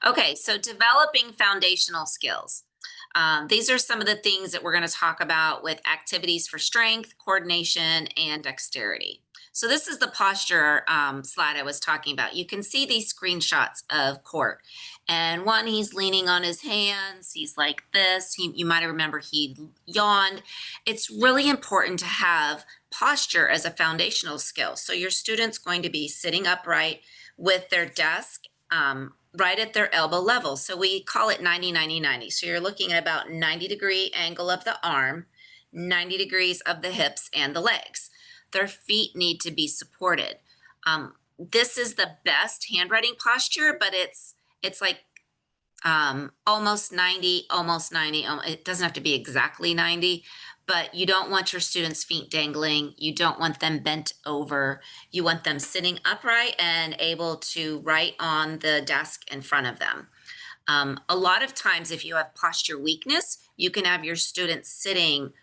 Okay, so developing foundational skills. These are some of the things that we're going to talk about with activities for strength, coordination, and dexterity. So, this is the posture slide I was talking about. You can see these screenshots of Court. And one, he's leaning on his hands. He's like this. You might remember he yawned. It's really important to have posture as a foundational skill. So, your student's going to be sitting upright with their desk right at their elbow level. So we call it 90, 90, 90. So you're looking at about 90-degree angle of the arm, 90 degrees of the hips and the legs. Their feet need to be supported. This is the best handwriting posture, but it's like almost 90, almost 90. It doesn't have to be exactly 90, but you don't want your students' feet dangling. You don't want them bent over. You want them sitting upright and able to write on the desk in front of them. A lot of times, if you have posture weakness, you can have your students sitting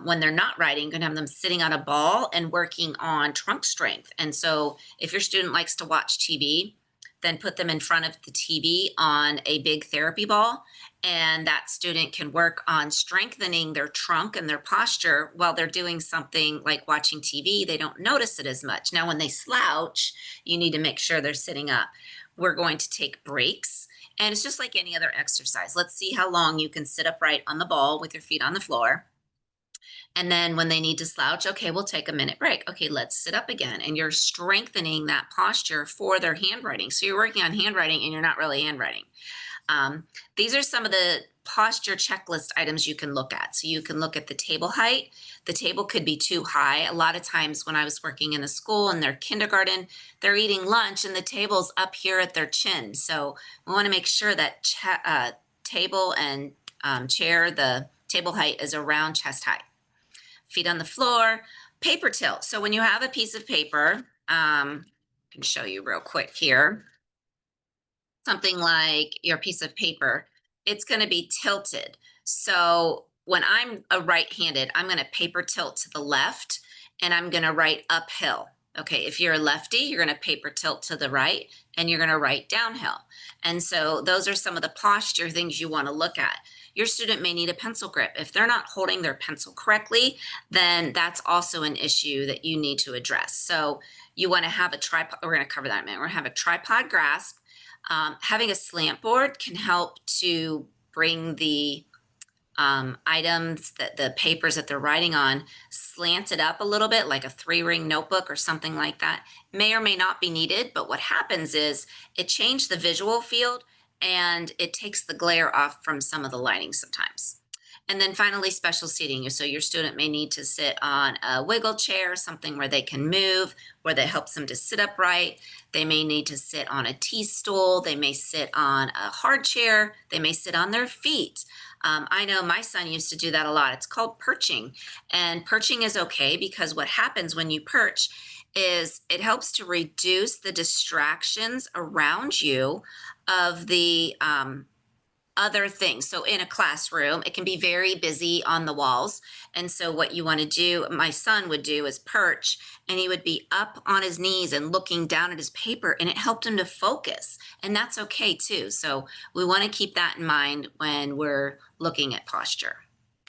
when they're not writing, you can have them sitting on a ball and working on trunk strength. And so, if your student likes to watch TV, then put them in front of the TV on a big therapy ball, and that student can work on strengthening their trunk and their posture while they're doing something like watching TV. They don't notice it as much. Now, when they slouch, you need to make sure they're sitting up. We're going to take breaks, and it's just like any other exercise. Let's see how long you can sit upright on the ball with your feet on the floor. And then when they need to slouch, okay, we'll take a minute break. Okay, let's sit up again. And you're strengthening that posture for their handwriting. So you're working on handwriting and you're not really handwriting. These are some of the posture checklist items you can look at. So you can look at the table height. The table could be too high. A lot of times when I was working in a school in their kindergarten, they're eating lunch and the table's up here at their chin. So we want to make sure that table and chair, the table height is around chest height. Feet on the floor, paper tilt. So when you have a piece of paper, I can show you real quick here, something like your piece of paper, it's going to be tilted. So when I'm a right-handed, I'm going to paper tilt to the left and I'm going to write uphill. Okay, if you're a lefty, you're going to paper tilt to the right and you're going to write downhill. And so those are some of the posture things you want to look at. Your student may need a pencil grip. If they're not holding their pencil correctly, then that's also an issue that you need to address. So you want to have a tripod. We're going to cover that in a minute. We're going to have a tripod grasp. Having a slant board can help to bring the items, that the papers that they're writing on, slanted up a little bit, like a 3-ring notebook or something like that. May or may not be needed, but what happens is it changes the visual field and it takes the glare off from some of the lighting sometimes. And then finally, special seating. So your student may need to sit on a wiggle chair, something where they can move, where that helps them to sit upright. They may need to sit on a T-stool. They may sit on a hard chair. They may sit on their feet. I know my son used to do that a lot. It's called perching. And perching is okay because what happens when you perch is it helps to reduce the distractions around you of the other things. So in a classroom, it can be very busy on the walls. And so what you want to do, my son would do is perch and he would be up on his knees and looking down at his paper and it helped him to focus. And that's okay too. So we want to keep that in mind when we're looking at posture.